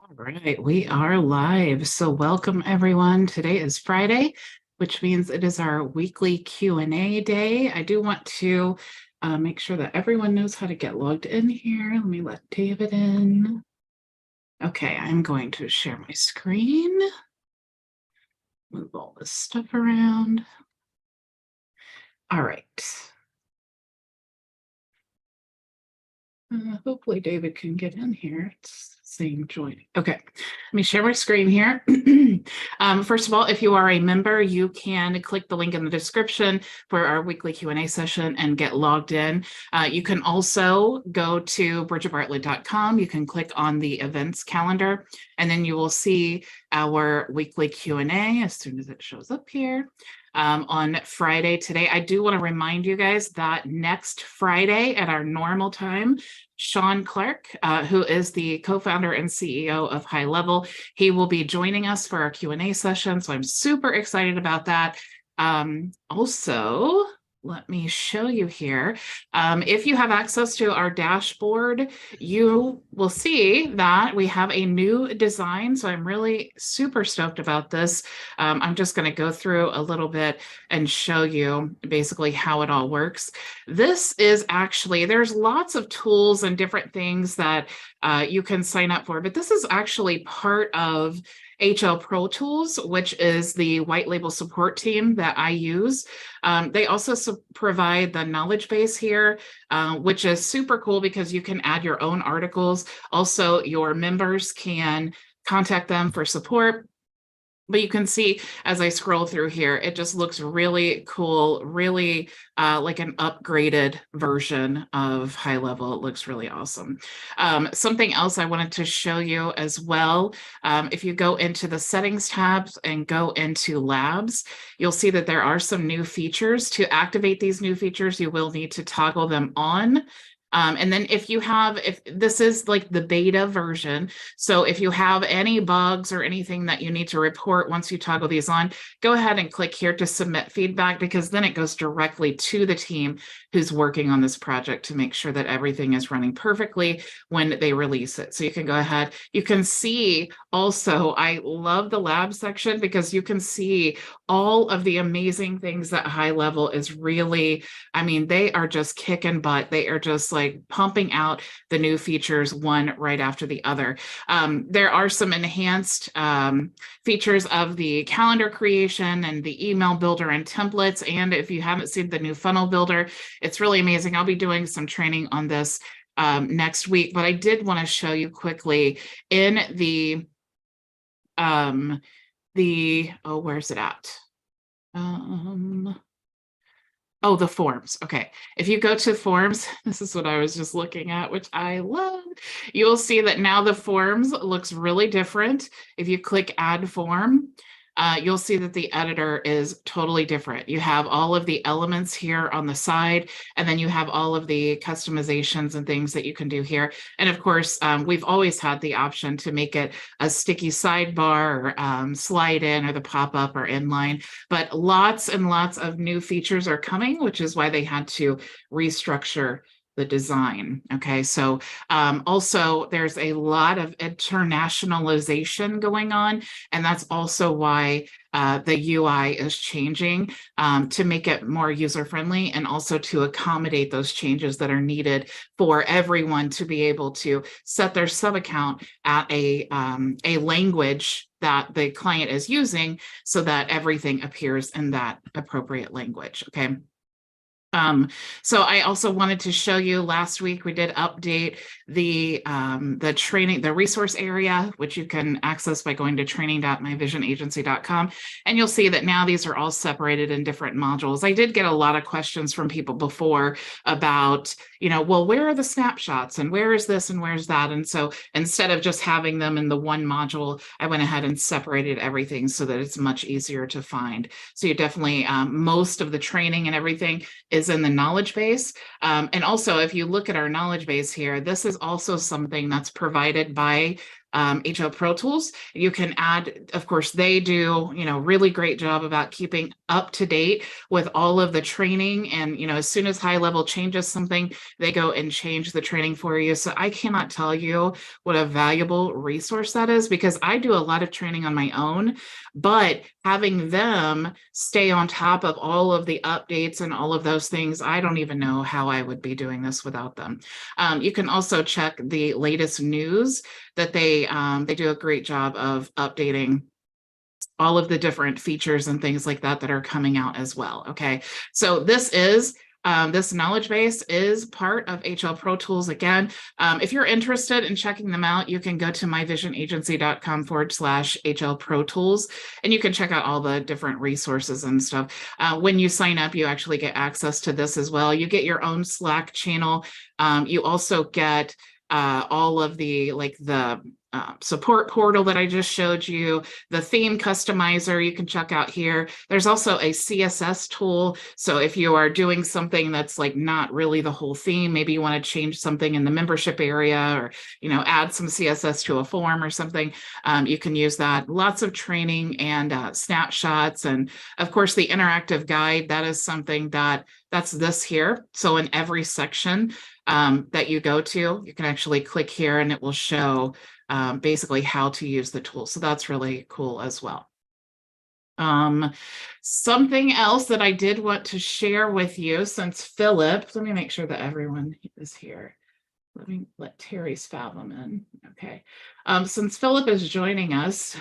All right, we are live. So welcome everyone. Today is Friday, which means it is our weekly Q&A day. I do want to make sure that everyone knows how to get logged in here. Let me let David in. Okay, I'm going to share my screen. Move all this stuff around. All right. Hopefully David can get in here. It's saying join. Okay, let me share my screen here. First of all, if you are a member, you can click the link in the description for our weekly Q&A session and get logged in. You can also go to bridgetbartlett.com. You can click on the events calendar, and then you will see our weekly Q&A as soon as it shows up here. On Friday today. I do want to remind you guys that next Friday at our normal time, Sean Clark, who is the co-founder and CEO of HighLevel, he will be joining us for our Q&A session. So I'm super excited about that. Also, let me show you here. If you have access to our dashboard, you will see that we have a new design. So I'm really super stoked about this. I'm just going to go through a little bit and show you basically how it all works. This is actually, there's lots of tools and different things that you can sign up for, but this is actually part of HL Pro Tools, which is the white label support team that I use. They also provide the knowledge base here, which is super cool because you can add your own articles. Also, your members can contact them for support. But you can see as I scroll through here, it just looks really cool, really like an upgraded version of HighLevel. It looks really awesome. Something else I wanted to show you as well, if you go into the settings tabs and go into labs, you'll see that there are some new features. To activate these new features, you will need to toggle them on. And then if this is like the beta version, so if you have any bugs or anything that you need to report once you toggle these on, go ahead and click here to submit feedback, because then it goes directly to the team who's working on this project to make sure that everything is running perfectly when they release it. So you can go ahead. You can see also, I love the lab section because you can see all of the amazing things that HighLevel is really, I mean, they are just kicking butt. They are just like pumping out the new features one right after the other. There are some enhanced features of the calendar creation and the email builder and templates. And if you haven't seen the new funnel builder, it's really amazing. I'll be doing some training on this next week, but I did want to show you quickly in where's it at? Oh, the forms. Okay. If you go to forms, this is what I was just looking at, which I love. You'll see that now the forms looks really different. If you click add form, you'll see that the editor is totally different. You have all of the elements here on the side, and then you have all of the customizations and things that you can do here. And of course, we've always had the option to make it a sticky sidebar or slide in, or the pop-up or inline, but lots and lots of new features are coming, which is why they had to restructure the design. Okay, so also there's a lot of internationalization going on, and that's also why the UI is changing to make it more user-friendly, and also to accommodate those changes that are needed for everyone to be able to set their sub-account at a language that the client is using, so that everything appears in that appropriate language. Okay. So I also wanted to show you, last week we did update the training, the resource area, which you can access by going to training.myvisionagency.com. And you'll see that now these are all separated in different modules. I did get a lot of questions from people before about, well, where are the snapshots and where is this and where's that? And so instead of just having them in the one module, I went ahead and separated everything so that it's much easier to find. So you definitely, most of the training and everything is in the knowledge base. And also, if you look at our knowledge base here, this is also something that's provided by HL Pro Tools. You can add, of course, they do, really great job about keeping up to date with all of the training. And, as soon as HighLevel changes something, they go and change the training for you. So I cannot tell you what a valuable resource that is, because I do a lot of training on my own, but having them stay on top of all of the updates and all of those things, I don't even know how I would be doing this without them. You can also check the latest news that they do a great job of updating all of the different features and things like that are coming out as well. Okay, so this knowledge base is part of HL Pro Tools. Again, if you're interested in checking them out, you can go to myvisionagency.com/HL Pro Tools, and you can check out all the different resources and stuff. When you sign up, you actually get access to this as well. You get your own Slack channel. You also get all of the support portal that I just showed you, the theme customizer you can check out here. There's also a CSS tool. So if you are doing something that's not really the whole theme, maybe you want to change something in the membership area, or, add some CSS to a form or something, you can use that. Lots of training and snapshots. And of course, the interactive guide, that is something that's this here. So in every section that you go to, you can actually click here and it will show basically how to use the tool. So that's really cool as well. Something else that I did want to share with you, since Philip, let me make sure that everyone is here. Let me let Terry's Fathom in. Okay. Since Philip is joining us,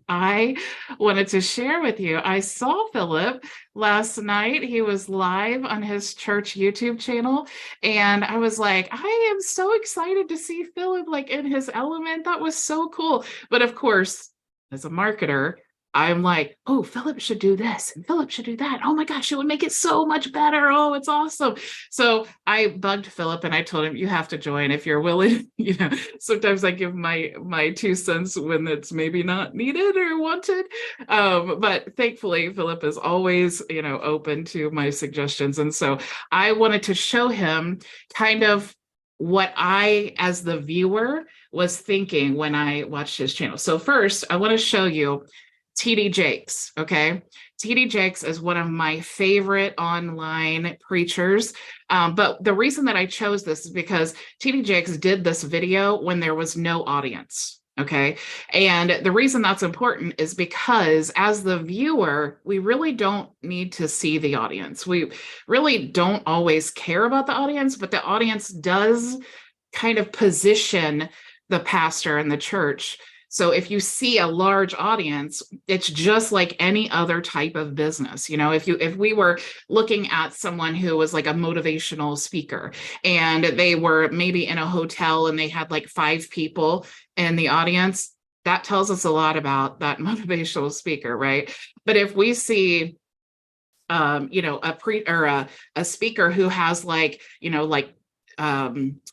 I wanted to share with you, I saw Philip last night. He was live on his church YouTube channel. And I was like, I am so excited to see Philip in his element. That was so cool. But of course, as a marketer, I'm like, oh, Philip should do this and Philip should do that. Oh my gosh, it would make it so much better. Oh, it's awesome. So I bugged Philip and I told him, you have to join if you're willing. Sometimes I give my 2 cents when it's maybe not needed or wanted. But thankfully, Philip is always, open to my suggestions. And so I wanted to show him kind of what I, as the viewer, was thinking when I watched his channel. So first, I want to show you TD Jakes, okay? TD Jakes is one of my favorite online preachers. But the reason that I chose this is because TD Jakes did this video when there was no audience, okay? And the reason that's important is because as the viewer, we really don't need to see the audience. We really don't always care about the audience, but the audience does kind of position the pastor and the church. So if you see a large audience, it's just like any other type of business. If we were looking at someone who was like a motivational speaker and they were maybe in a hotel and they had 5 people in the audience, that tells us a lot about that motivational speaker, right? But if we see a speaker who has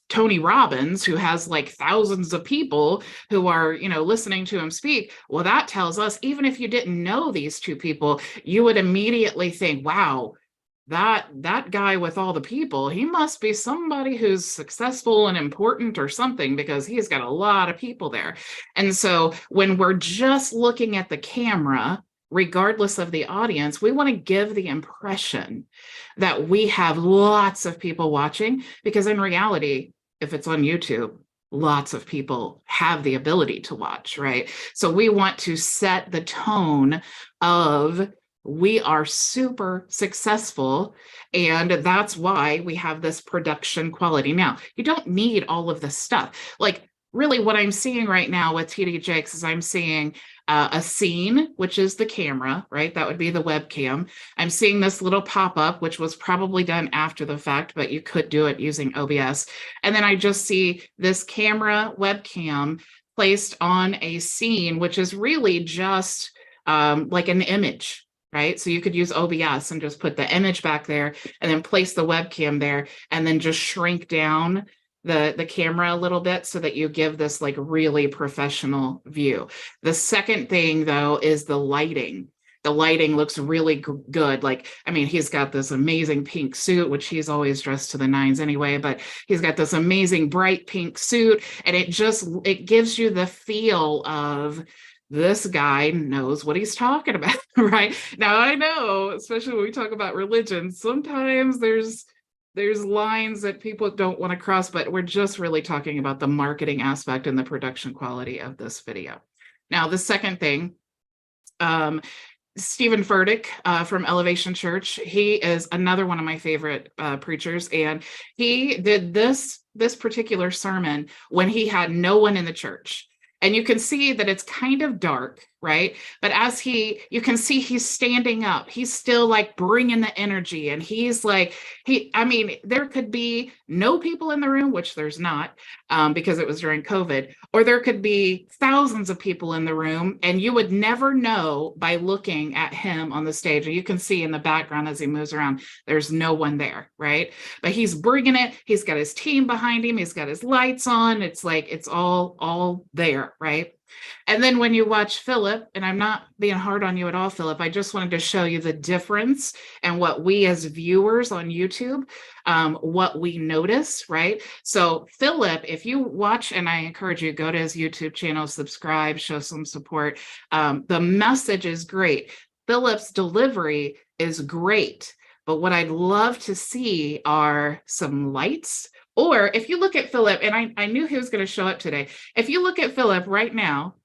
Tony Robbins, who has thousands of people who are, listening to him speak. Well, that tells us, even if you didn't know these 2 people, you would immediately think, wow, that guy with all the people, he must be somebody who's successful and important or something, because he's got a lot of people there. And so when we're just looking at the camera, regardless of the audience, we want to give the impression that we have lots of people watching, because in reality, if it's on YouTube, lots of people have the ability to watch, right? So we want to set the tone of, we are super successful, and that's why we have this production quality. Now, you don't need all of this stuff. Really what I'm seeing right now with TD Jakes is I'm seeing a scene, which is the camera, right? That would be the webcam. I'm seeing this little pop-up, which was probably done after the fact, but you could do it using OBS. And then I just see this camera webcam placed on a scene, which is really just like an image, right? So you could use OBS and just put the image back there and then place the webcam there and then just shrink down the camera a little bit so that you give this really professional view. The second thing though is the lighting. the lighting looks really good. Like, I mean, he's got this amazing pink suit, which he's always dressed to the nines anyway, but he's got this amazing bright pink suit, and it gives you the feel of this guy knows what he's talking about, right? Now, I know, especially when we talk about religion, sometimes there's lines that people don't want to cross, but we're just really talking about the marketing aspect and the production quality of this video. Now, the second thing, Stephen Furtick from Elevation Church, he is another one of my favorite preachers, and he did this particular sermon when he had no one in the church. And you can see that it's kind of dark, right? But as you can see he's standing up. He's still like bringing the energy. And he's like, I mean, there could be no people in the room, which there's not, because it was during COVID, or there could be thousands of people in the room, and you would never know by looking at him on the stage. And you can see in the background as he moves around, there's no one there, right? But he's bringing it. He's got his team behind him. He's got his lights on. It's like, it's all there, right? And then when you watch Philip, and I'm not being hard on you at all, Philip, I just wanted to show you the difference and what we as viewers on YouTube, what we notice, right? So Philip, if you watch, and I encourage you, go to his YouTube channel, subscribe, show some support. The message is great. Philip's delivery is great. But what I'd love to see are some lights. Or if you look at Philip, and I knew he was going to show up today. If you look at Philip right now,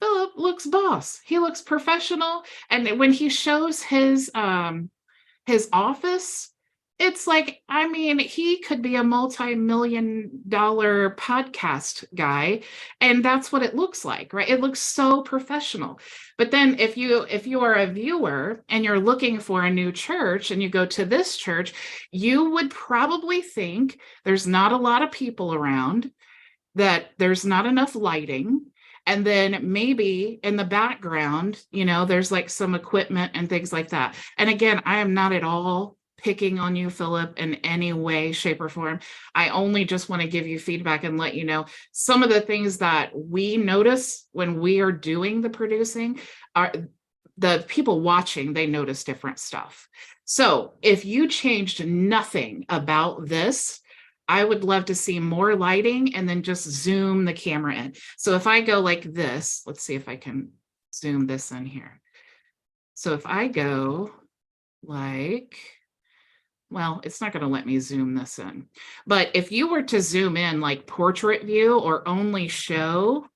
Philip looks boss. He looks professional. And when he shows his office, it's like, I mean, he could be a multi-million-dollar podcast guy, and that's what it looks like, right? It looks so professional. But then if you are a viewer and you're looking for a new church and you go to this church, you would probably think there's not a lot of people around, that there's not enough lighting. And then maybe in the background, there's like some equipment and things like that. And again, I am not at all picking on you, Philip, in any way, shape, or form. I only just want to give you feedback and let you know some of the things that we notice when we are doing the producing. Are the people watching, they notice different stuff. So if you changed nothing about this, I would love to see more lighting and then just zoom the camera in. So if I go like this, let's see if I can zoom this in here. So if I go like, well, it's not going to let me zoom this in. But if you were to zoom in like portrait view or only show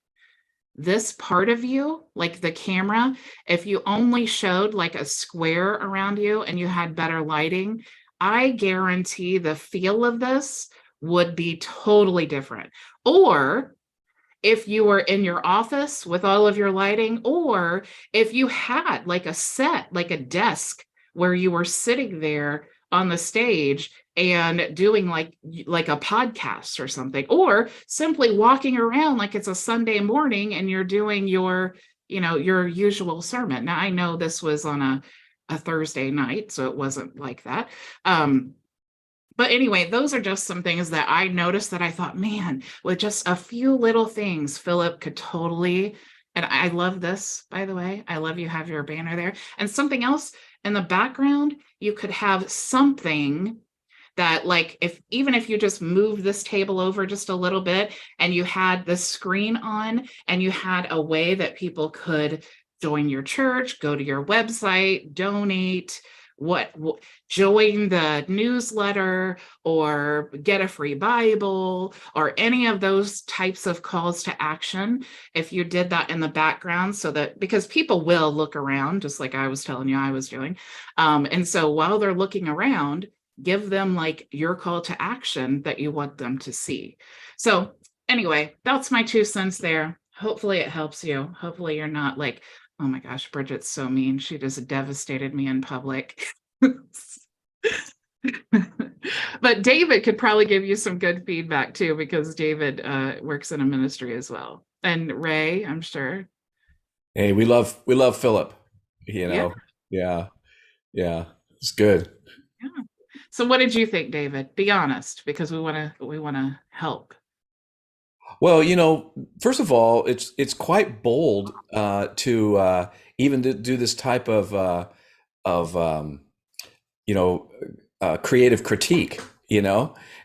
this part of you, like the camera, if you only showed like a square around you and you had better lighting, I guarantee the feel of this would be totally different. Or if you were in your office with all of your lighting, or if you had like a set, like a desk where you were sitting there on the stage and doing like a podcast or something, or simply walking around like it's a Sunday morning and you're doing your usual sermon. Now, I know this was on a Thursday night, so it wasn't like that. But anyway, those are just some things that I noticed that I thought, man, with just a few little things, Philip could totally, and I love this, by the way. I love you have your banner there. And something else in the background, you could have something that, like, even if you just move this table over just a little bit and you had the screen on and you had a way that people could join your church, go to your website, donate, join the newsletter, or get a free Bible, or any of those types of calls to action. If you did that in the background, so that, because people will look around, just like I was telling you I was doing. And so while they're looking around, give them like your call to action that you want them to see. So anyway, that's my 2 cents there. Hopefully it helps you. Hopefully you're not like, oh my gosh, Bridget's so mean. She just devastated me in public. But David could probably give you some good feedback too, because David works in a ministry as well. And Ray, I'm sure. Hey, we love Philip. Yeah. Yeah, it's good. Yeah. So what did you think, David? Be honest, because we want to help. Well, first of all, it's quite bold to even to do this type of you know creative critique.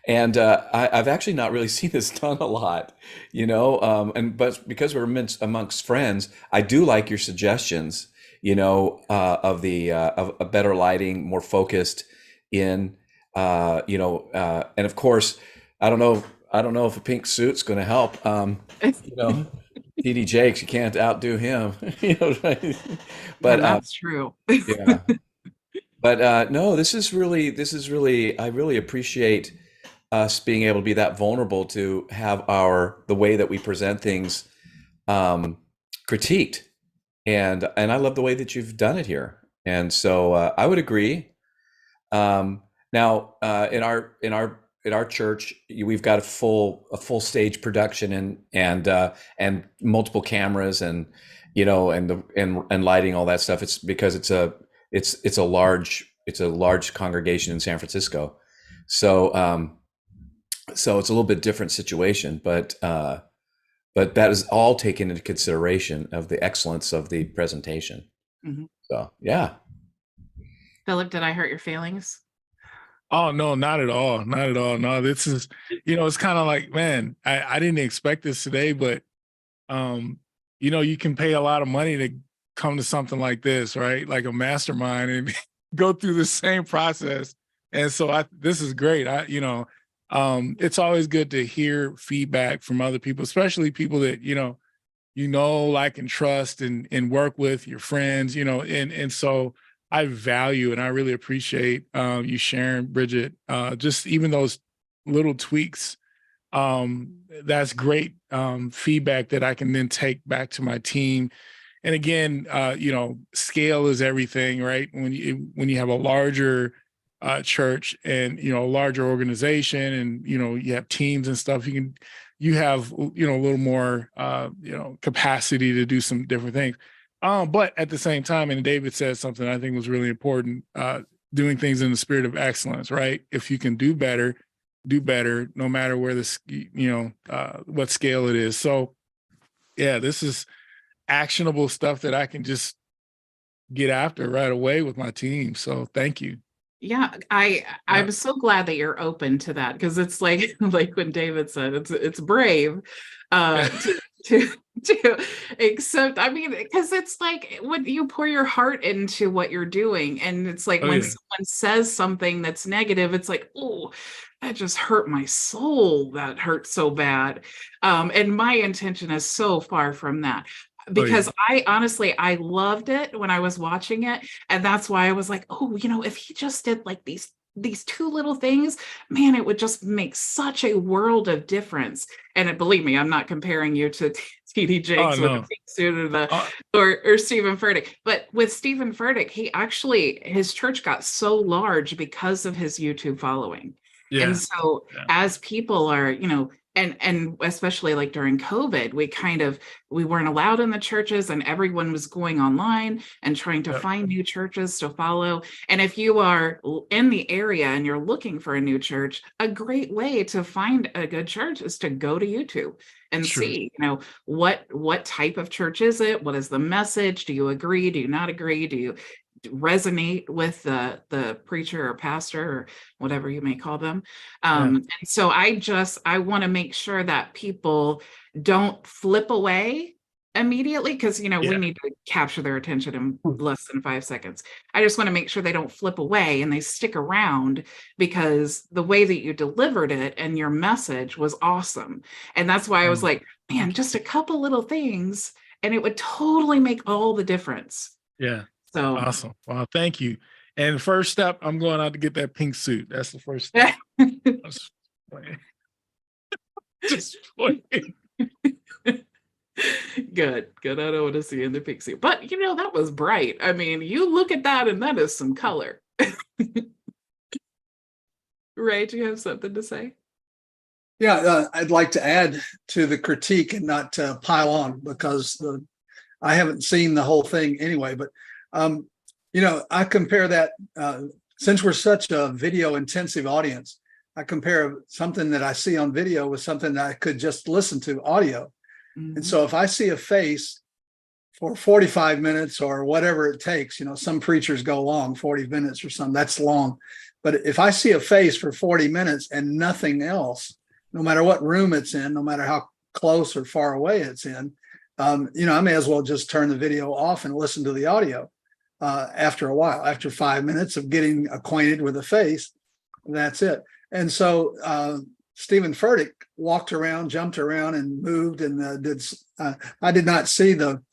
And I've actually not really seen this done a lot. And but because we're amongst friends, I do like your suggestions. Of a better lighting, more focused in. And of course, I don't know. I don't know if a pink suit's going to help. You know, TD Jakes, you can't outdo him. Right? And But that's true. yeah, but no, this is really, I really appreciate us being able to be that vulnerable to have the way that we present things um, critiqued, and I love the way that you've done it here. And so I would agree. Now, in our church, we've got a full stage production, and multiple cameras, and lighting, all that stuff. It's because it's a large congregation in San Francisco, so so it's a little bit different situation, but that is all taken into consideration of the excellence of the presentation. Mhm. So yeah. Philip, did I hurt your feelings? Oh no, not at all. Not at all. No, this is, it's kind of like, man, I didn't expect this today, but um, you can pay a lot of money to come to something like this, right? Like a mastermind and go through the same process. And so this is great. It's always good to hear feedback from other people, especially people that, like and trust and work with your friends, and so I value and I really appreciate you sharing, Bridget, just even those little tweaks. That's great feedback that I can then take back to my team. And again, scale is everything, right? When you have a larger church and a larger organization, and you have teams and stuff, you have a little more capacity to do some different things. But at the same time, and David said something I think was really important, doing things in the spirit of excellence, right? If you can do better, no matter where what scale it is. So yeah, this is actionable stuff that I can just get after right away with my team. So thank you. Yeah, I'm so glad that you're open to that, because it's like like when David said, it's brave to to accept. I mean, because it's like when you pour your heart into what you're doing, and it's like Oh when yeah. someone says something that's negative, it's like, oh, that just hurt my soul. That hurt so bad. And my intention is so far from that. Oh yeah. Because I loved it when I was watching it. And that's why I was like, oh, if he just did like these two little things, man, it would just make such a world of difference. And believe me, I'm not comparing you to TD Oh Jakes with the no. pink suit Oh, or Stephen Furtick. But with Stephen Furtick, his church got so large because of his YouTube following. And yeah. so Yeah. as people are, and especially like during COVID, we weren't allowed in the churches, and everyone was going online and trying to Yep. find new churches to follow. And if you are in the area and you're looking for a new church, a great way to find a good church is to go to YouTube and True. see, what type of church is it? What is the message? Do you agree? Do you not agree? Do you resonate with the preacher or pastor or whatever you may call them? Yeah. And so I want to make sure that people don't flip away immediately, because we Yeah. need to capture their attention in less than 5 seconds. I just want to make sure they don't flip away and they stick around, because the way that you delivered it and your message was awesome. And that's why I was like, man, just a couple little things and it would totally make all the difference. Yeah. So Awesome. Wow. Thank you. And first step, I'm going out to get that pink suit. That's the first step. Just playing. Just playing. Good. I don't want to see in the pink suit. But that was bright. I mean, you look at that and that is some color. Ray, do you have something to say? Yeah, I'd like to add to the critique and not pile on, because I haven't seen the whole thing anyway. But I compare that, since we're such a video intensive audience, I compare something that I see on video with something that I could just listen to audio. And so if I see a face for 45 minutes or whatever it takes, some preachers go long, 40 minutes or something, that's long. But if I see a face for 40 minutes and nothing else, no matter what room it's in, no matter how close or far away it's in, I may as well just turn the video off and listen to the audio after a while, after 5 minutes of getting acquainted with the face. That's it. And so Stephen Furtick walked around, jumped around, and moved, and I did not see the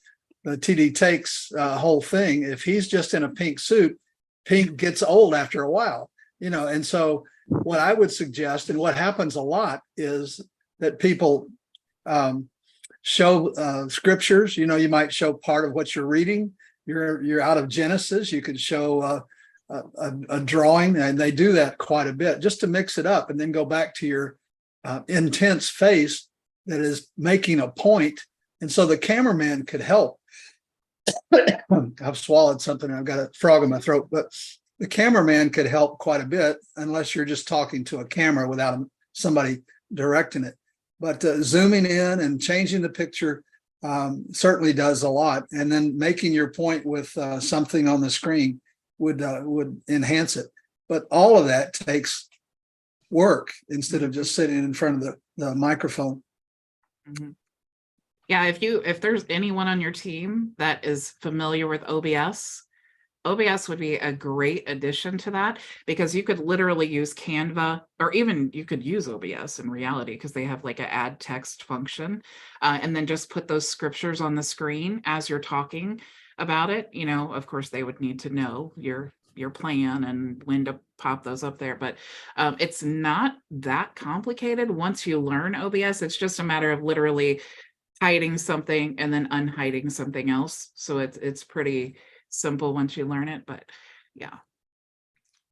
TD Takes whole thing. If he's just in a pink suit, pink gets old after a while, And so what I would suggest, and what happens a lot, is that people show scriptures. You might show part of what you're reading. You're out of Genesis. You could show a drawing, and they do that quite a bit just to mix it up, and then go back to your intense face that is making a point. And so the cameraman could help. I've swallowed something. I've got a frog in my throat, but the cameraman could help quite a bit, unless you're just talking to a camera without somebody directing it. But zooming in and changing the picture certainly does a lot. And then making your point with something on the screen would enhance it. But all of that takes work instead of just sitting in front of the microphone. Mm-hmm. Yeah, if there's anyone on your team that is familiar with OBS would be a great addition to that, because you could literally use Canva, or even you could use OBS in reality, because they have like an add text function, and then just put those scriptures on the screen as you're talking about it. Of course, they would need to know your plan and when to pop those up there, but it's not that complicated once you learn OBS. It's just a matter of literally hiding something and then unhiding something else. So it's pretty simple once you learn it. But yeah,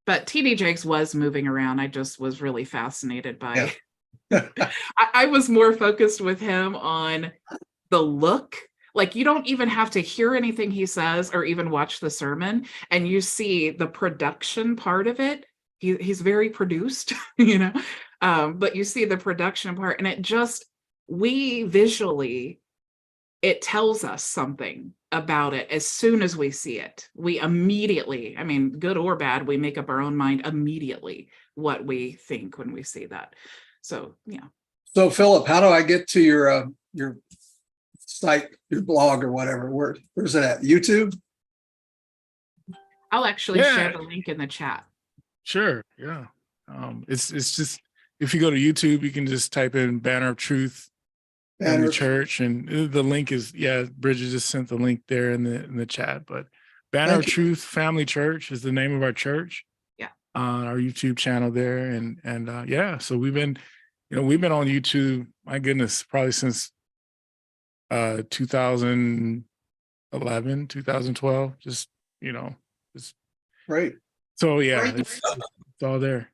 but TD Jakes was moving around. I just was really fascinated by I was more focused with him on the look. Like, you don't even have to hear anything he says or even watch the sermon, and you see the production part of it. He's very produced, but you see the production part, and we visually, it tells us something about it as soon as we see it. We immediately, good or bad, we make up our own mind immediately what we think when we see that. So, yeah. So, Philip, how do I get to your site, your blog or whatever? Where's it at? YouTube? I'll actually share the link in the chat. Sure. Yeah. It's just, if you go to YouTube, you can just type in Banner of Truth and the church, and the link is, Bridget just sent the link there in the chat. But Banner of Truth Family Church is the name of our church. Yeah. Our YouTube channel there, and so we've been on YouTube, my goodness, probably since 2011, 2012, just great. So it's all there.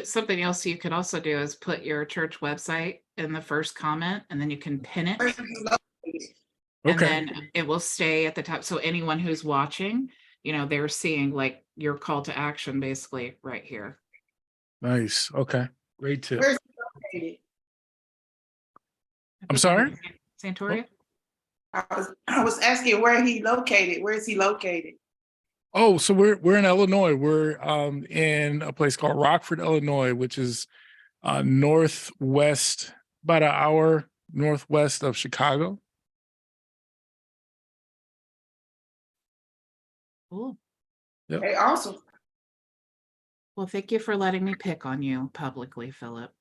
Something else you could also do is put your church website in the first comment, and then you can pin it. And then it will stay at the top. So anyone who's watching, they're seeing like your call to action basically right here. Nice. Okay. Great tip. Where's it located? I'm sorry? Santoria? I was asking where he located. Where is he located? Oh, so we're in Illinois. We're in a place called Rockford, Illinois, which is northwest, about an hour northwest of Chicago. Cool. Yep. Okay, awesome. Well, thank you for letting me pick on you publicly, Philip.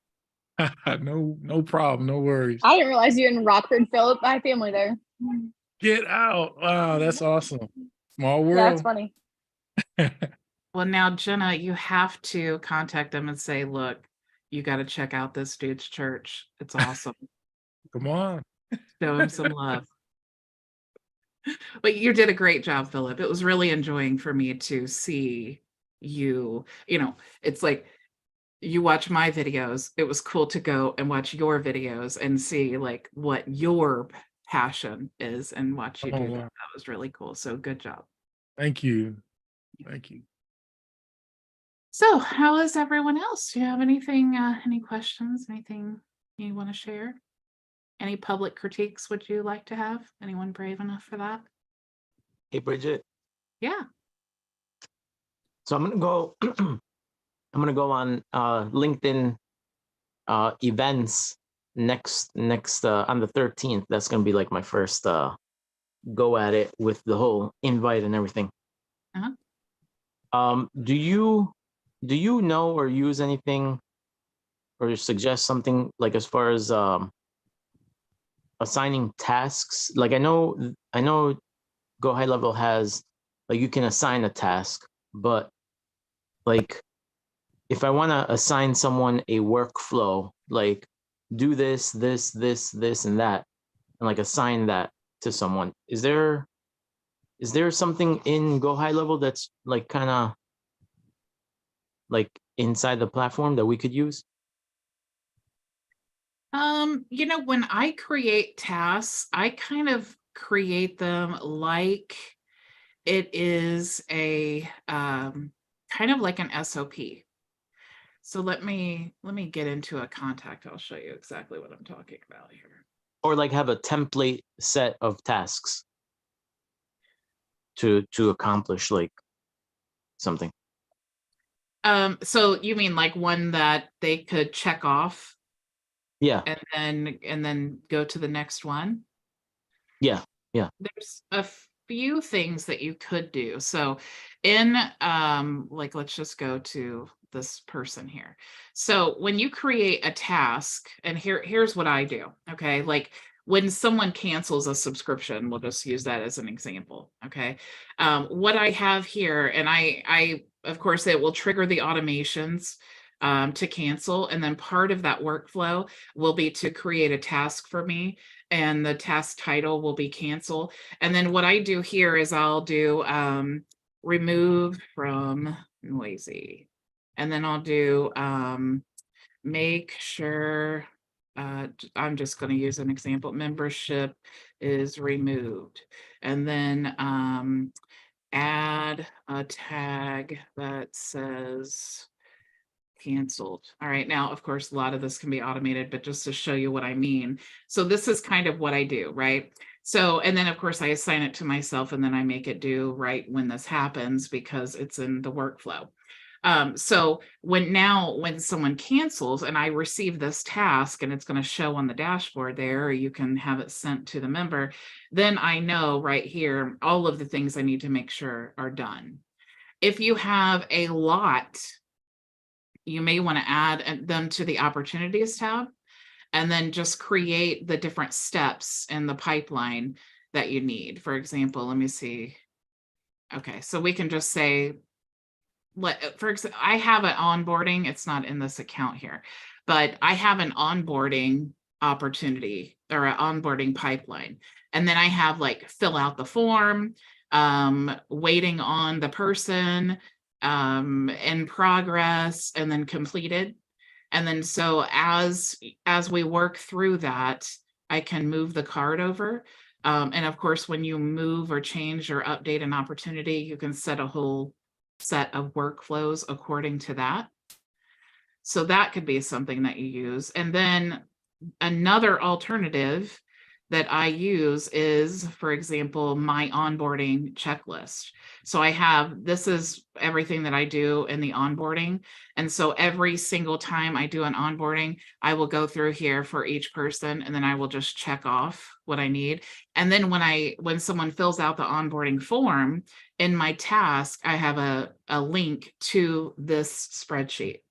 No problem. No worries. I didn't realize you're in Rockford, Philip. I have family there. Get out. Wow, that's awesome. Small world. Yeah, it's funny. Well, now, Jenna, you have to contact them and say, look, you got to check out this dude's church. It's awesome. Come on. Show him some love. But you did a great job, Philip. It was really enjoying for me to see you. It's like you watch my videos. It was cool to go and watch your videos and see like what your passion is and watch you do that. That was really cool. So good job. Thank you. Thank you. So how is everyone else? Do you have anything, any questions, anything you want to share? Any public critiques would you like to have? Anyone brave enough for that? Hey, Bridget. Yeah. So I'm gonna go. I'm gonna go on LinkedIn events next on the 13th. That's gonna be like my first go at it with the whole invite and everything. Do you know or use anything or suggest something like as far as assigning tasks? Like I know Go HighLevel has like you can assign a task, but like if I want to assign someone a workflow, like do this, this, and that, and like assign that to someone, is there something in Go HighLevel that's like kind of like inside the platform that we could use? You know, when I create tasks, I kind of create them like it is a kind of like an SOP. So let me get into a contact. I'll show you exactly what I'm talking about here. Or like have a template set of tasks to accomplish like something. So you mean like one that they could check off? Yeah. And then go to the next one? Yeah. Yeah. There's a few things that you could do. So in like let's just go to this person here. So when you create a task, and here's what I do. Okay, like when someone cancels a subscription, we'll just use that as an example. Okay, what I have here, and I of course it will trigger the automations to cancel, and then part of that workflow will be to create a task for me, and the task title will be cancel. And then what I do here is I'll do remove from noisy, and then I'll do make sure I'm just going to use an example, membership is removed, and then add a tag that says canceled. All right, now of course a lot of this can be automated, but just to show you what I mean. So this is kind of what I do, right? So, and then of course I assign it to myself, and then I make it do right when this happens because it's in the workflow. So when someone cancels and I receive this task and it's going to show on the dashboard there, or you can have it sent to the member, then I know right here all of the things I need to make sure are done. If you have a lot, you may want to add them to the opportunities tab, and then just create the different steps in the pipeline that you need. For example, let me see. Okay, so we can just say, for example, I have an onboarding. It's not in this account here, but I have an onboarding opportunity or an onboarding pipeline. And then I have like fill out the form, waiting on the person, in progress, and then completed. And then so as we work through that, I can move the card over. And of course, when you move or change or update an opportunity, you can set a whole set of workflows according to that. So that could be something that you use. And then another alternative that I use is, for example, my onboarding checklist. So this is everything that I do in the onboarding. And so every single time I do an onboarding, I will go through here for each person, and then I will just check off what I need. And then when someone fills out the onboarding form, in my task, I have a link to this spreadsheet.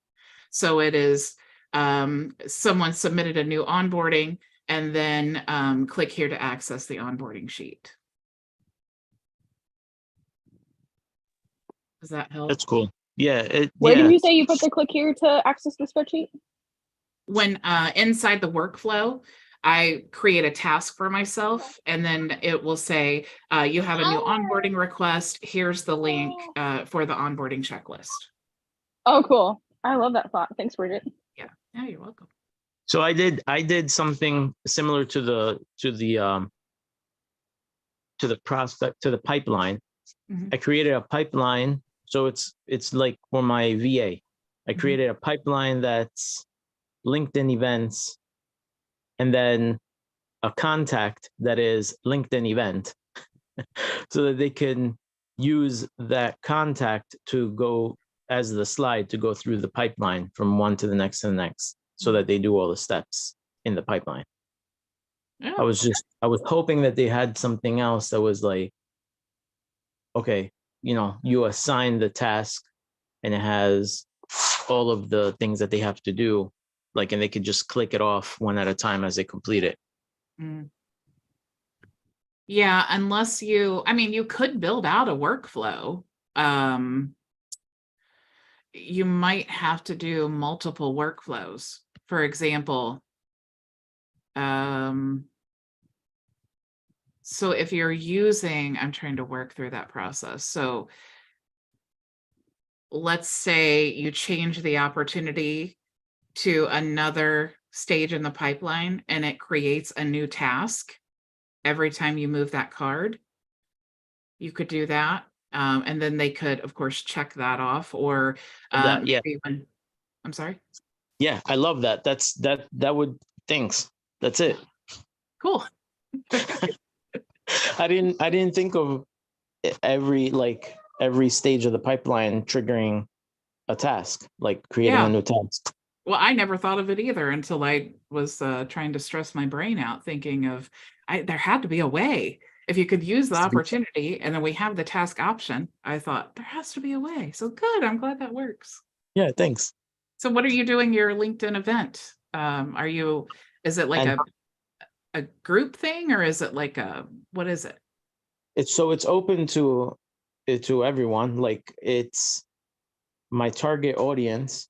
So it is someone submitted a new onboarding, and then click here to access the onboarding sheet. Does that help? That's cool. Yeah. Where did you say you put the click here to access the spreadsheet? When inside the workflow, I create a task for myself, and then it will say, you have a new onboarding request. Here's the link for the onboarding checklist. Oh, cool. I love that thought. Thanks, Bridget. Yeah, you're welcome. So I did something similar to the prospect, to the pipeline. Mm-hmm. I created a pipeline So it's like for my VA, I created a pipeline that's LinkedIn events, and then a contact that is LinkedIn event, so that they can use that contact to go as the slide to go through the pipeline from one to the next to the next, so that they do all the steps in the pipeline. Yeah. I was hoping that they had something else that was like, okay, you assign the task and it has all of the things that they have to do, like, and they could just click it off one at a time as they complete it. Yeah, unless you could build out a workflow. You might have to do multiple workflows. For example, so if you're using, I'm trying to work through that process. So let's say you change the opportunity to another stage in the pipeline and it creates a new task every time you move that card. You could do that. And then they could, of course, check that off, or Yeah. I'm sorry. Yeah, I love that. That would, thanks. That's it. Cool. I didn't think of every stage of the pipeline triggering a task, like creating a new task. Well, I never thought of it either until I was trying to stress my brain out, thinking of there had to be a way. If you could use the opportunity, and then we have the task option, I thought there has to be a way. So good. I'm glad that works. Yeah, thanks. So what are you doing your LinkedIn event? Is it like a group thing, or is it like what is it? It's open to everyone. Like, it's my target audience,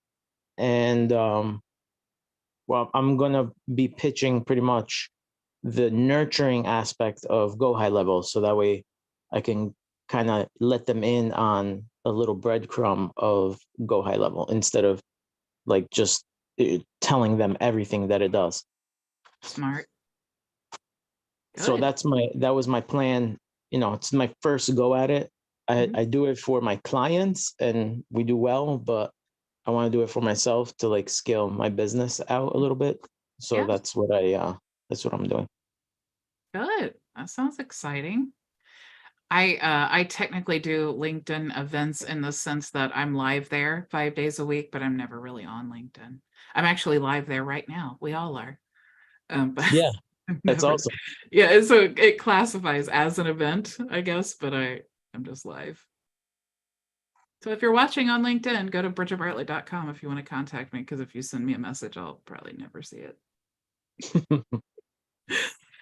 and well, I'm gonna be pitching pretty much the nurturing aspect of Go High Level, so that way I can kind of let them in on a little breadcrumb of Go High Level, instead of like just telling them everything that it does. Smart. Good. So that was my plan. It's my first go at it. I do it for my clients and we do well, but I want to do it for myself to like scale my business out a little bit. So that's what I'm doing. Good. That sounds exciting. I technically do LinkedIn events in the sense that I'm live there 5 days a week, but I'm never really on LinkedIn. I'm actually live there right now. We all are. But yeah, that's awesome. Yeah, so it classifies as an event, I guess, but I'm just live. So if you're watching on LinkedIn, go to bridgetbartlett.com if you want to contact me, because if you send me a message, I'll probably never see it.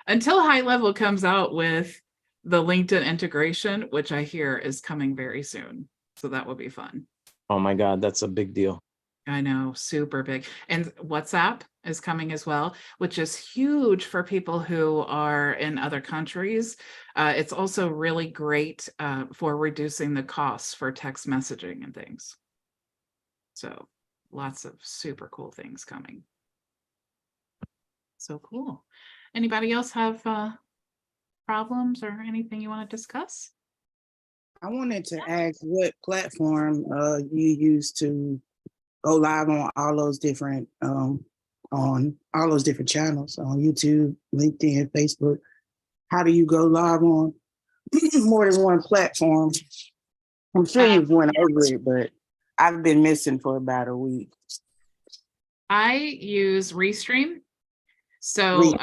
Until HighLevel comes out with the LinkedIn integration, which I hear is coming very soon. So that will be fun. Oh my God, that's a big deal. I know, super big. And WhatsApp is coming as well, which is huge for people who are in other countries. It's also really great for reducing the costs for text messaging and things. So lots of super cool things coming. So cool. Anybody else have problems or anything you want to discuss? I wanted to ask what platform you use to go live on all those different channels, on YouTube, LinkedIn, Facebook. How do you go live on more than one platform? I'm sure you've went over it, but I've been missing for about a week. I use Restream. So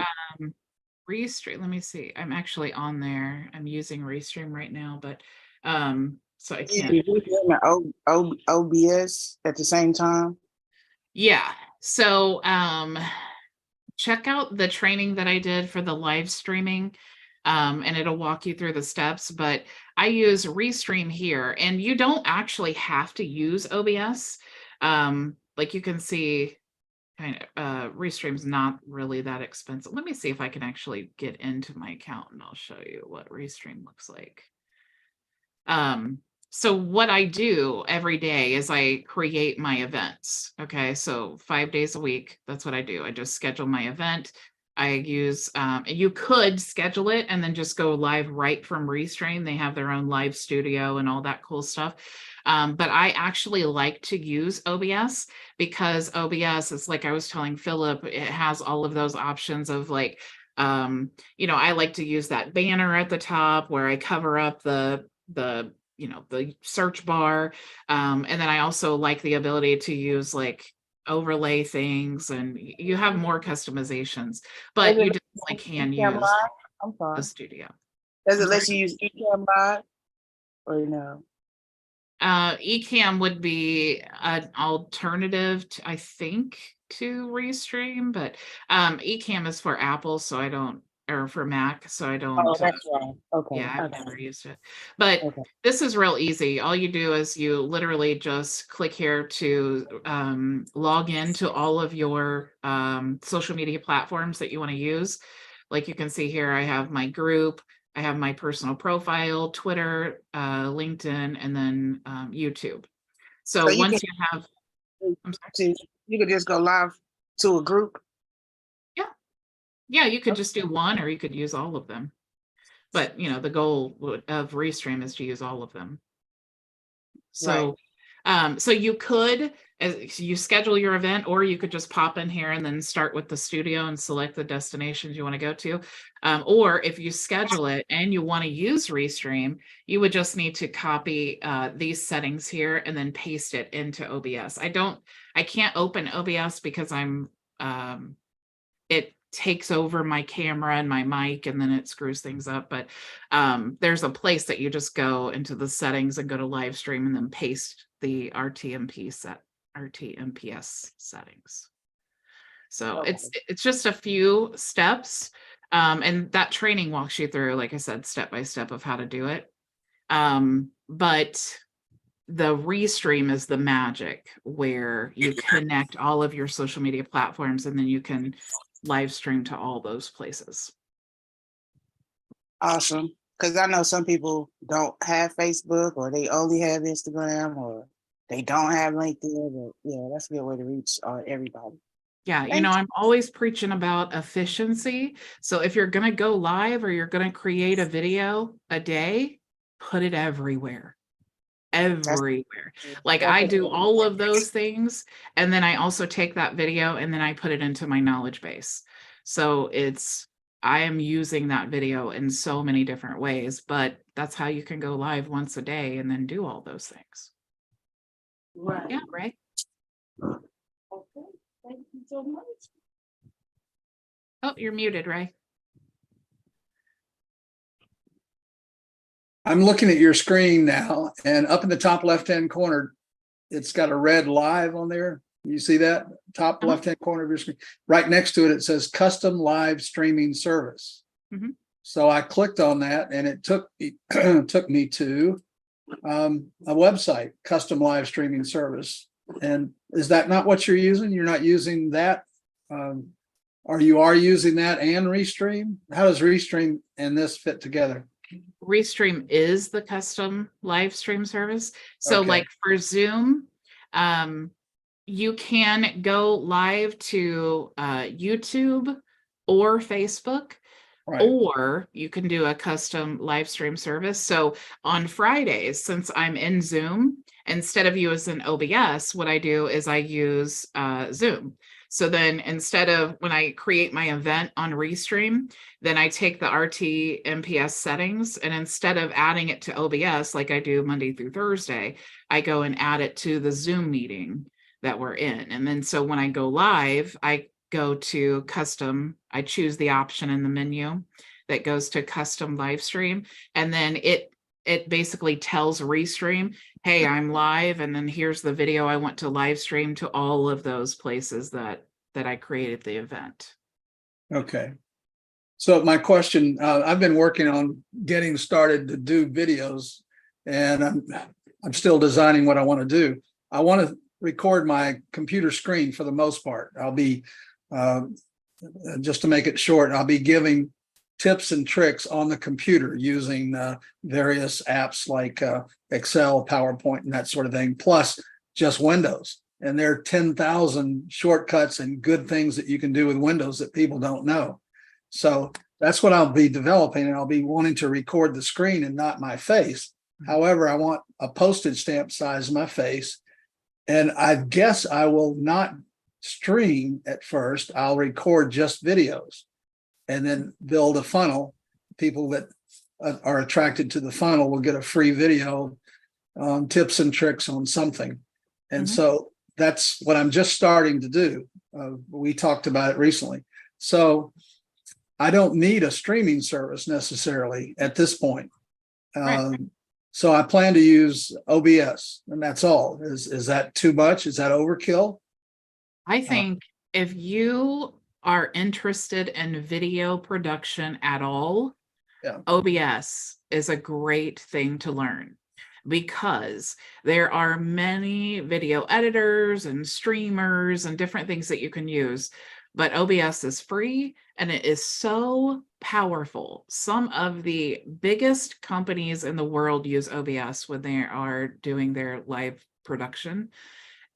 Restream, let me see. I'm actually on there. I'm using Restream right now, but so I can't. You're doing OBS at the same time? Yeah. So check out the training that I did for the live streaming, and it'll walk you through the steps. But I use Restream here, and you don't actually have to use OBS. Like you can see, kind of Restream's not really that expensive. Let me see if I can actually get into my account and I'll show you what Restream looks like. So what I do every day is I create my events. Okay, so 5 days a week, that's what I do. I just schedule my event. I use, you could schedule it and then just go live right from Restream. They have their own live studio and all that cool stuff. But I actually like to use OBS because OBS is, like I was telling Philip, it has all of those options of like, you know, I like to use that banner at the top where I cover up the you know, the search bar. And then I also like the ability to use like overlay things, and you have more customizations, but you definitely can use I'm sorry. the studio. Does it I'm let sorry? you use Ecamm Live or no? Ecamm would be an alternative to, I think, to Restream, but Ecamm is for Apple, so I don't, or for Mac, so I don't. Oh, that's right. Okay. Yeah, I've Okay. never used it. But Okay. this is real easy. All you do is you literally just click here to log into all of your social media platforms that you want to use. Like you can see here, I have my group, I have my personal profile, Twitter, LinkedIn, and then YouTube. So you once can, you have, I'm sorry. you could just go live to a group. Yeah, you could just do one, or you could use all of them. But you know, the goal of Restream is to use all of them. So, so you could, as you schedule your event, or you could just pop in here and then start with the studio and select the destinations you want to go to. Or if you schedule it and you want to use Restream, you would just need to copy these settings here and then paste it into OBS. I can't open OBS because it takes over my camera and my mic, and then it screws things up. But there's a place that you just go into the settings and go to live stream and then paste the RTMPS settings. So Okay. it's just a few steps. And that training walks you through, like I said, step by step of how to do it. But the Restream is the magic, where you connect all of your social media platforms and then you can live stream to all those places. Awesome. Because I know some people don't have Facebook, or they only have Instagram, or they don't have LinkedIn. But yeah, that's a good way to reach everybody. Yeah, you know, I'm always preaching about efficiency. So if you're going to go live or you're going to create a video a day, put it everywhere. Everywhere. Like I do all of those things, and then I also take that video and then I put it into my knowledge base. So I am using that video in so many different ways, but that's how you can go live once a day and then do all those things. Right. Yeah, right. Okay. Thank you so much. Oh, you're muted, Ray. I'm looking at your screen now, and up in the top left-hand corner, it's got a red live on there. You see that top left-hand corner of your screen? Right next to it, it says custom live streaming service. Mhm. So I clicked on that, and it took me to a website, custom live streaming service. And is that not what you're using? You're not using that? Or you are using that and Restream? How does Restream and this fit together? Restream is the custom live stream service. So Okay. like for Zoom, you can go live to YouTube or Facebook, Right. or you can do a custom live stream service. So on Fridays, since I'm in Zoom, instead of using OBS, what I do is I use Zoom. So then instead of when I create my event on Restream, then I take the RTMPS settings, and instead of adding it to OBS like I do Monday through Thursday, I go and add it to the Zoom meeting that we're in. And then so when I go live, I go to custom, I choose the option in the menu that goes to custom live stream, and then it basically tells Restream, hey, I'm live, and then here's the video I want to live stream to all of those places that I created the event. Okay. So my question, I've been working on getting started to do videos, and I'm still designing what I want to do. I want to record my computer screen for the most part. I'll be, just to make it short, I'll be giving tips and tricks on the computer using various apps like Excel, PowerPoint, and that sort of thing, plus just Windows. And there are 10,000 shortcuts and good things that you can do with Windows that people don't know. So that's what I'll be developing, and I'll be wanting to record the screen and not my face. However, I want a postage stamp size of my face. And I guess I will not stream at first. I'll record just videos and then build a funnel. People that are attracted to the funnel will get a free video on tips and tricks on something. And so that's what I'm just starting to do. We talked about it recently. So I don't need a streaming service necessarily at this point. Right. So I plan to use OBS, and that's all. Is that too much? Is that overkill? I think if you are interested in video production at all, Yeah. OBS is a great thing to learn, because there are many video editors and streamers and different things that you can use, but OBS is free and it is so powerful. Some of the biggest companies in the world use OBS when they are doing their live production.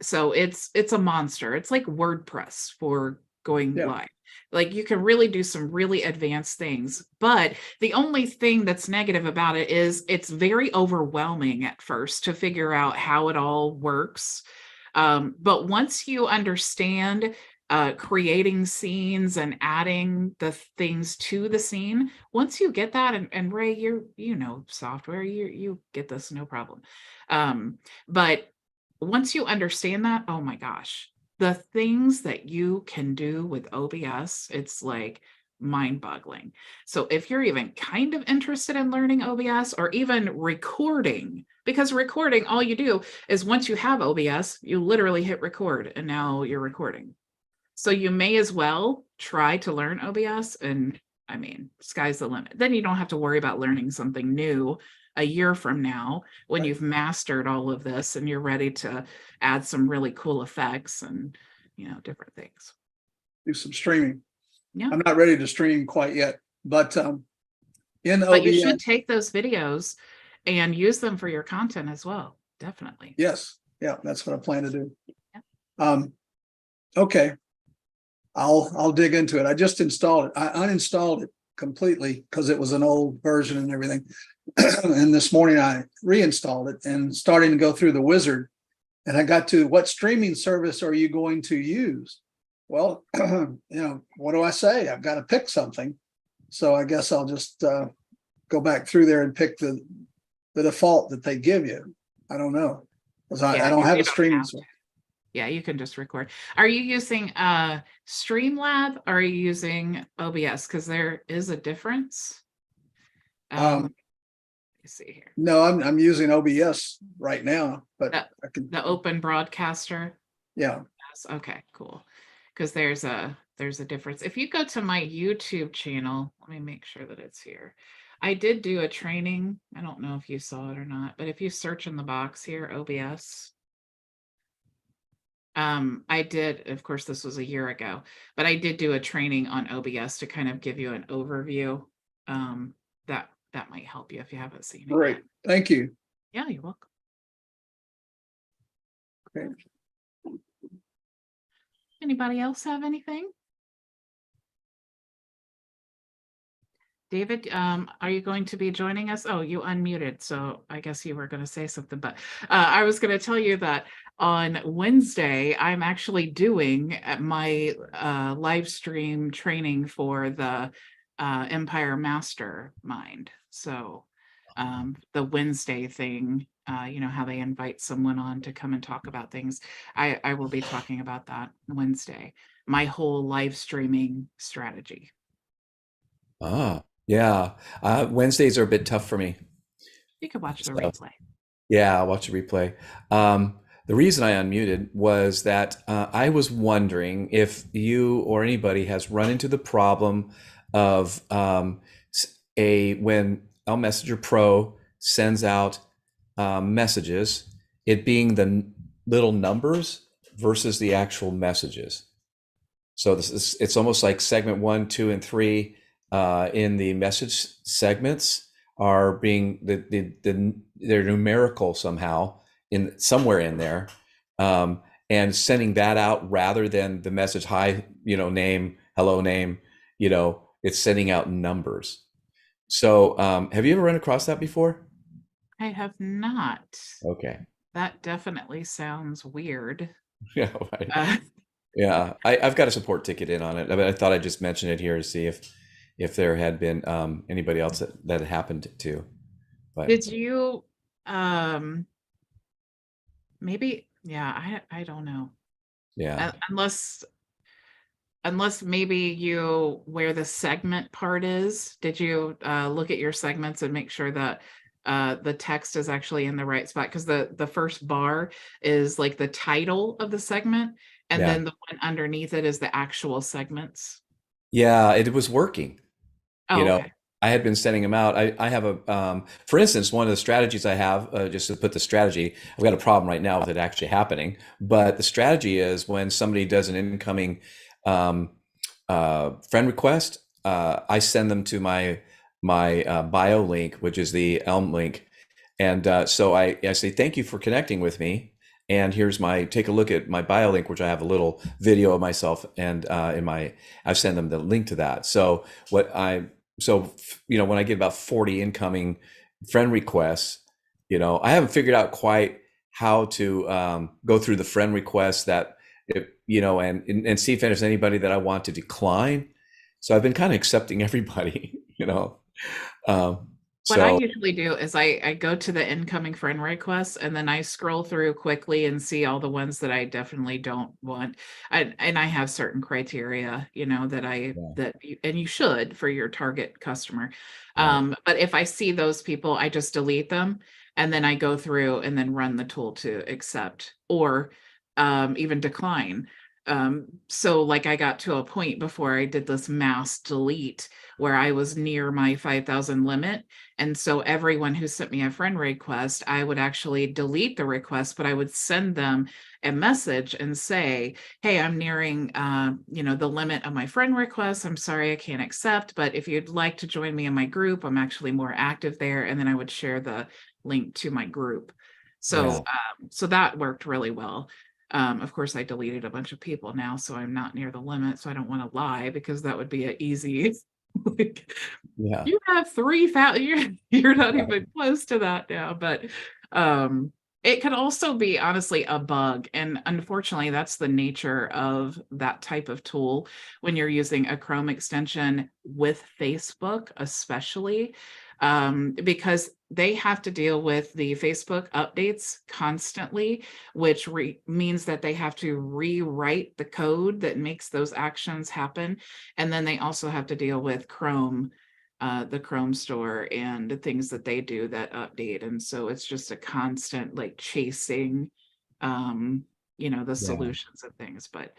So it's a monster. It's like WordPress for going live. Like, you can really do some really advanced things, but the only thing that's negative about it is it's very overwhelming at first to figure out how it all works. But once you understand creating scenes and adding the things to the scene, once you get that, and Ray, you know software, you get this no problem. But once you understand that, oh my gosh, the things that you can do with OBS, it's like mind-boggling. So if you're even kind of interested in learning OBS, or even recording, because recording, all you do is once you have OBS, you literally hit record and now you're recording. So you may as well try to learn OBS, and I mean, sky's the limit. Then you don't have to worry about learning something new a year from now when you've mastered all of this and you're ready to add some really cool effects and, you know, different things. Do some streaming. Yeah. I'm not ready to stream quite yet, but in But you OBS, should take those videos and use them for your content as well. Definitely. yes, yeah, that's what I plan to do. Yeah. Okay, I'll dig into it. I just installed it. I uninstalled it completely because it was an old version and everything. And this morning I reinstalled it and starting to go through the wizard. And I got to, what streaming service are you going to use? Well, you know, what do I say? I've got to pick something. So I guess I'll just go back through there and pick the default that they give you. I don't know, because I don't have a streaming service. Yeah, you can just record. Are you using Streamlab, or are you using OBS? Because there is a difference. Let me see here. No, I'm using OBS right now, but I can, The open broadcaster. yeah. Okay, cool. Because there's a difference. If you go to my YouTube channel, let me make sure that it's here. I did do a training. I don't know if you saw it or not, but if you search in the box here, OBS. I did, of course, this was a year ago, but I did do a training on OBS to kind of give you an overview. That might help you if you haven't seen it. Great. Yet. Thank you. Yeah, you're welcome. Okay. Anybody else have anything? David, are you going to be joining us? Oh, you unmuted, so I guess you were going to say something, but I was going to tell you that on Wednesday, I'm actually doing my live stream training for the Empire Mastermind. So the Wednesday thing, you know, how they invite someone on to come and talk about things. I will be talking about that Wednesday, my whole live streaming strategy. Ah, yeah. Wednesdays are a bit tough for me. You can watch the So, replay. yeah, I'll watch the replay. The reason I unmuted was that I was wondering if you or anybody has run into the problem of when L Messenger Pro sends out messages, it being the little numbers versus the actual messages. So it's almost like segment 1, 2, and 3 in the message segments are being they're numerical somehow in somewhere in there, and sending that out rather than the message, hi, you know, name, hello, name, you know, it's sending out numbers. So have you ever run across that before? I have not. Okay. That definitely sounds weird. Yeah. Right. Uh, Yeah. I've got a support ticket in on it. I thought I'd just mention it here to see if there had been anybody else that it happened to. But did you maybe, yeah, I don't know. yeah. Unless maybe you where the segment part is, did you look at your segments and make sure that the text is actually in the right spot? Because the first bar is like the title of the segment, and Yeah. then the one underneath it is the actual segments. Yeah. It was working. You Oh, know, okay. I had been sending them out. I have a, for instance, one of the strategies I have, just to put the strategy, I've got a problem right now with it actually happening. But the strategy is when somebody does an incoming um, friend request, I send them to my bio link, which is the Elm link, and so I say thank you for connecting with me. And here's take a look at my bio link, which I have a little video of myself, and I send them the link to that. So when I get about 40 incoming friend requests, I haven't figured out quite how to go through the friend requests and see if there's anybody that I want to decline. So I've been kind of accepting everybody, Um, What I so usually do is I go to the incoming friend requests and then I scroll through quickly and see all the ones that I definitely don't want. And I have certain criteria, yeah, and you should for your target customer. right. But if I see those people, I just delete them and then I go through and then run the tool to accept or even decline. So like I got to a point before I did this mass delete where I was near my 5,000 limit. And so everyone who sent me a friend request, I would actually delete the request, but I would send them a message and say, hey, I'm nearing, the limit of my friend requests. I'm sorry, I can't accept, but if you'd like to join me in my group, I'm actually more active there. And then I would share the link to my group. Yeah, So that worked really well. Of course, I deleted a bunch of people now, so I'm not near the limit. So I don't want to lie because that would be an easy, like, yeah, you have 3,000, you're not right. even close to that now. But it could also be honestly a bug. And unfortunately, that's the nature of that type of tool when you're using a Chrome extension with Facebook, especially because they have to deal with the Facebook updates constantly, which means that they have to rewrite the code that makes those actions happen. And then they also have to deal with Chrome, the Chrome store and the things that they do that update. And so it's just a constant like chasing, the Yeah, solutions and things. But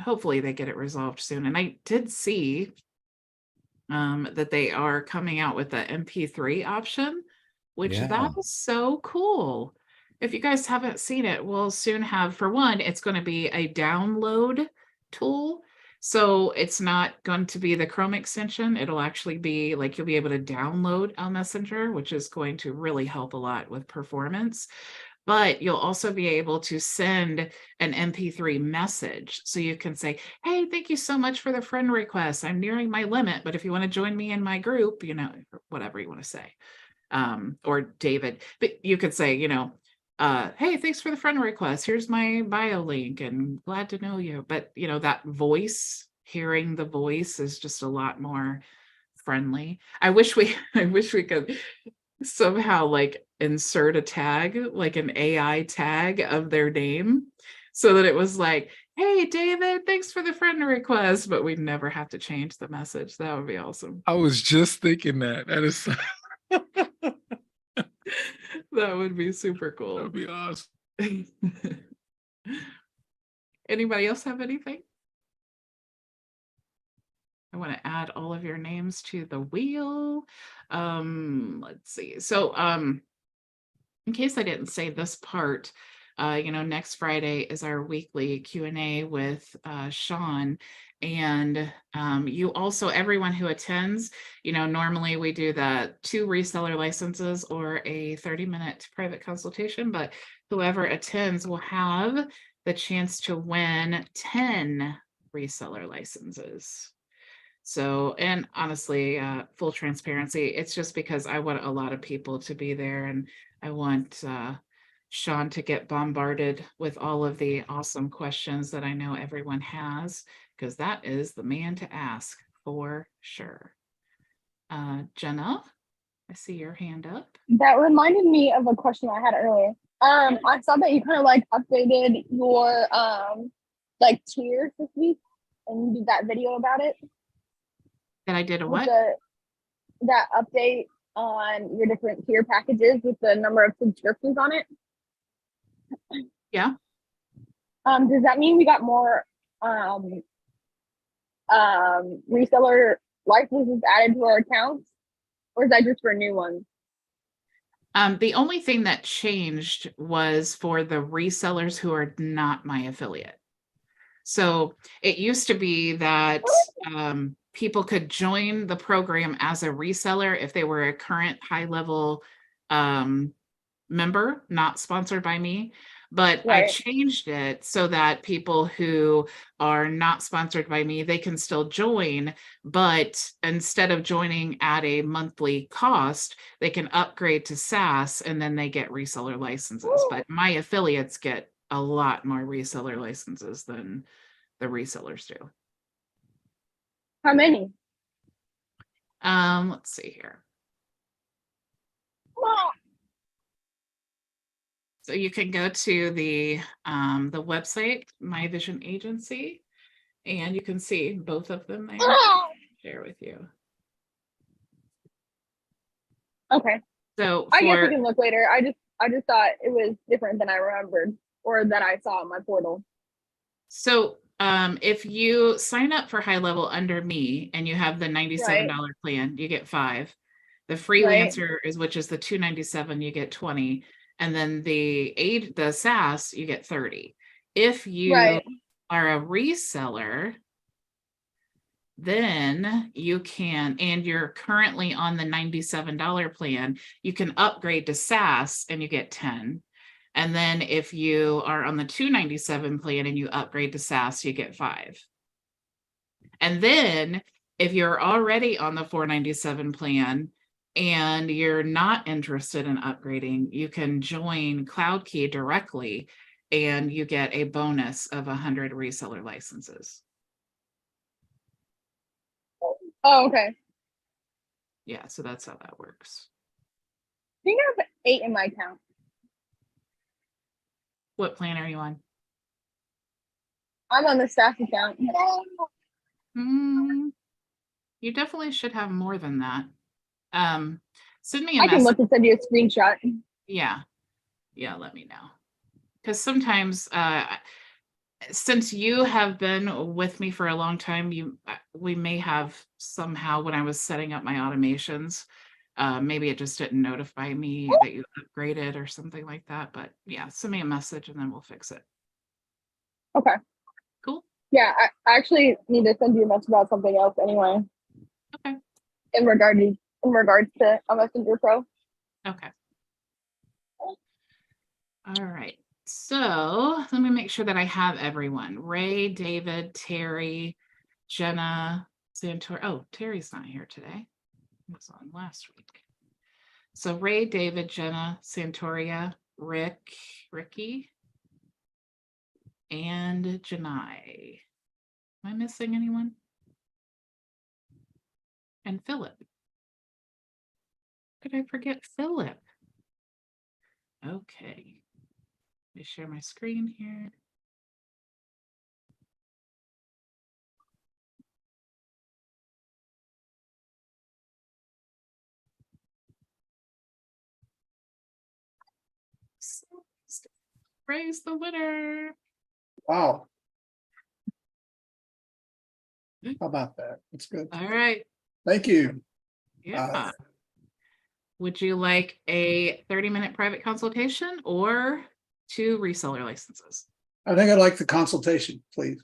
hopefully they get it resolved soon. And I did see that they are coming out with the MP3 option, which yeah, that is so cool. If you guys haven't seen it, we'll soon have, for one, it's going to be a download tool. So it's not going to be the Chrome extension. It'll actually be like you'll be able to download a messenger, which is going to really help a lot with performance. But you'll also be able to send an MP3 message. So you can say, hey, thank you so much for the friend request. I'm nearing my limit, but if you want to join me in my group, whatever you want to say. Or David, but you could say, hey, thanks for the friend request. Here's my bio link and glad to know you. But, that voice, hearing the voice is just a lot more friendly. I wish we could somehow like insert a tag, like an AI tag of their name, so that it was like, hey, David, thanks for the friend request, but we'd never have to change the message. That would be awesome. I was just thinking that. That is That would be super that cool. would be awesome. Anybody else have anything? I want to add all of your names to the wheel. Let's see. So in case I didn't say this part, next Friday is our weekly Q&A with Sean. And you also, everyone who attends, normally we do the 2 reseller licenses or a 30-minute private consultation, but whoever attends will have the chance to win 10 reseller licenses. So, and honestly, full transparency, it's just because I want a lot of people to be there, and I want Sean to get bombarded with all of the awesome questions that I know everyone has, because that is the man to ask for sure. Jenna, I see your hand up. That reminded me of a question I had earlier. I saw that you kind of like updated your like tiers this week, and you did that video about it. And I did a With what? that update on your different tier packages with the number of subscriptions on it. Yeah. Does that mean we got more reseller licenses added to our accounts, or is that just for new ones? The only thing that changed was for the resellers who are not my affiliate. So it used to be that people could join the program as a reseller if they were a current HighLevel member, not sponsored by me. But I Right. changed it so that people who are not sponsored by me, they can still join, but instead of joining at a monthly cost, they can upgrade to SaaS and then they get reseller licenses. But my affiliates get a lot more reseller licenses than the resellers do. How many? Let's see here. So you can go to the website, My Vision Agency, and you can see both of them there. Share with you. Okay. So I guess we can look later. I just thought it was different than I remembered or that I saw in my portal. So if you sign up for HighLevel under me and you have the $97 plan, you get 5. The freelancer is, which is the $297, you get 20. And then the SaaS, you get 30. If you are a reseller, then you can, and you're currently on the $97 plan, you can upgrade to SaaS and you get 10. And then if you are on the $297 plan and you upgrade to SaaS, you get 5. And then if you're already on the $497 plan and you're not interested in upgrading, you can join CloudKey directly and you get a bonus of 100 reseller licenses. Oh, okay. Yeah, so that's how that works. I think I have 8 in my account. What plan are you on? I'm on the staff account. You definitely should have more than that. Send me a I can message. look and send you a screenshot. Yeah, let me know. Because sometimes, since you have been with me for a long time, we may have somehow, when I was setting up my automations, maybe it just didn't notify me that you upgraded or something like that. But yeah, send me a message and then we'll fix it. Okay. Cool. Yeah, I actually need to send you a message about something else anyway. Okay. In regards to a Messenger Pro. Okay. All right. So let me make sure that I have everyone. Ray, David, Terry, Jenna, Santor. Oh, Terry's not here today. He was on last week. So Ray, David, Jenna, Santoria, Ricky, and Janai. Am I missing anyone? And Philip. Could I forget Philip? Okay. Let me share my screen here. Praise the winner. Wow. How about that? That's good. All right. Thank you. Yeah. Would you like a 30-minute private consultation or 2 reseller licenses? I think I'd like the consultation, please.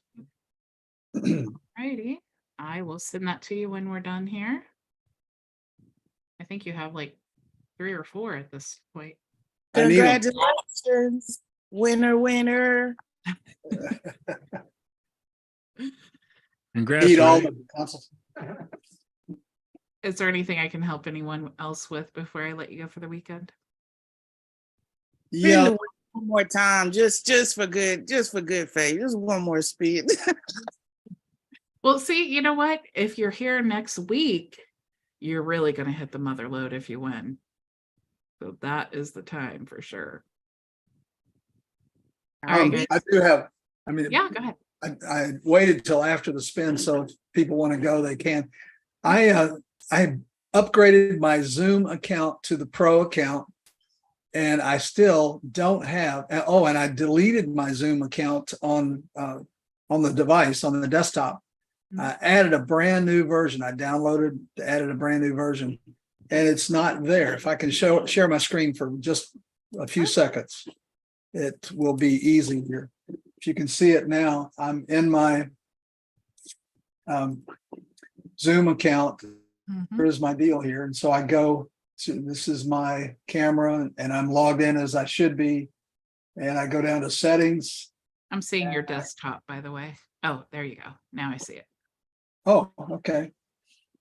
Righty. I will send that to you when we're done here. I think you have like 3 or 4 at this point. Congratulations, winner. Congrats. Need all the consults. Is there anything I can help anyone else with before I let you go for the weekend? Yeah, One more time, just for good faith. Just one more speed. Well, see, you know what? If you're here next week, you're really going to hit the mother load if you win. So that is the time for sure. All right, guys. I do have, I mean, Yeah, go ahead. I waited till after the spin, so if people want to go, they can. I upgraded my Zoom account to the Pro account, and I still don't have. Oh, and I deleted my Zoom account on the device, on the desktop. I added a brand new version. I added a brand new version, and it's not there. If I can share my screen for just a few seconds, it will be easy here. If you can see it now, I'm in my Zoom account. Here's my deal here. And so I go to, this is my camera, and I'm logged in as I should be. And I go down to settings. I'm seeing your desktop, by the way. Oh, there you go. Now I see it. Oh, okay.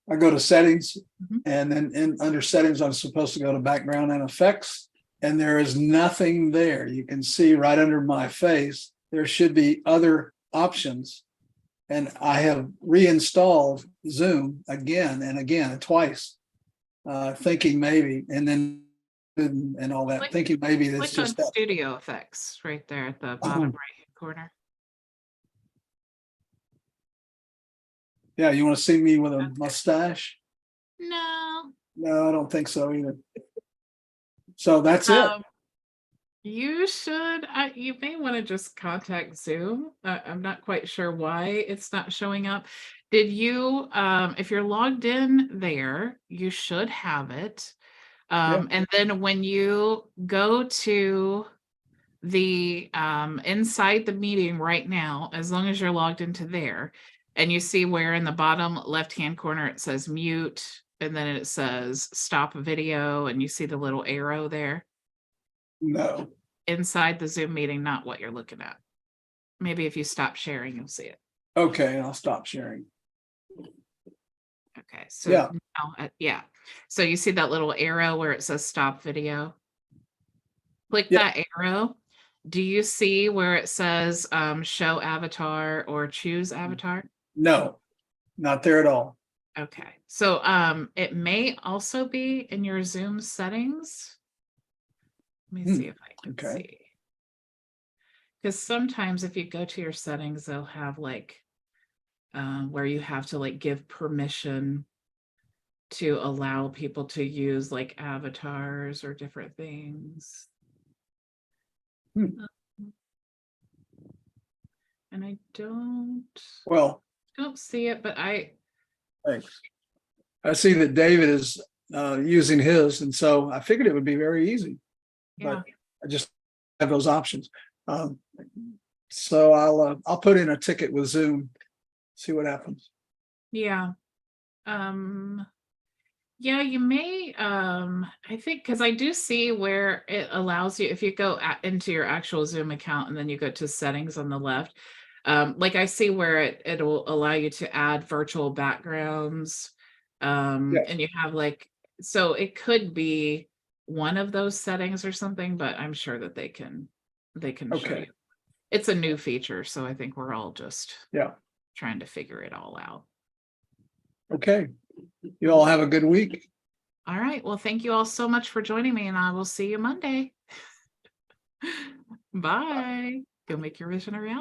I go to settings, and then under settings, I'm supposed to go to background and effects, and there is nothing there. You can see right under my face, there should be other options. And I have reinstalled Zoom again and again, twice, thinking maybe, and then and all that, thinking maybe that's Click on just that. Studio Effects right there at the bottom right-hand corner. Yeah, you want to see me with a mustache? No. No, I don't think so either. So that's it. You should, you may want to just contact Zoom. I'm not quite sure why it's not showing up. Did you, if you're logged in there, you should have it. And then when you go to the inside the meeting right now, as long as you're logged into there, and you see where in the bottom left-hand corner it says mute, and then it says stop video, and you see the little arrow there. No. Inside the Zoom meeting, not what you're looking at. Maybe if you stop sharing, you'll see it. Okay, I'll stop sharing. Okay, so yeah. So you see that little arrow where it says stop video? Click that arrow. Do you see where it says show avatar or choose avatar? No, not there at all. Okay, so it may also be in your Zoom settings. Let me see if I can see. Because sometimes if you go to your settings, they'll have like where you have to like give permission to allow people to use like avatars or different things. And I don't see it, but I see that David is using his, and so I figured it would be very easy. But I just have those options. So I'll put in a ticket with Zoom, see what happens. Yeah. Yeah, you may, I think, because I do see where it allows you, if you go into your actual Zoom account and then you go to settings on the left, like I see where it'll allow you to add virtual backgrounds, and you have like, so it could be one of those settings or something, but I'm sure that they can show you. It's a new feature, so I think we're all just trying to figure it all out. Okay. You all have a good week. All right. Well, thank you all so much for joining me, and I will see you Monday. Bye. Go make your vision a reality.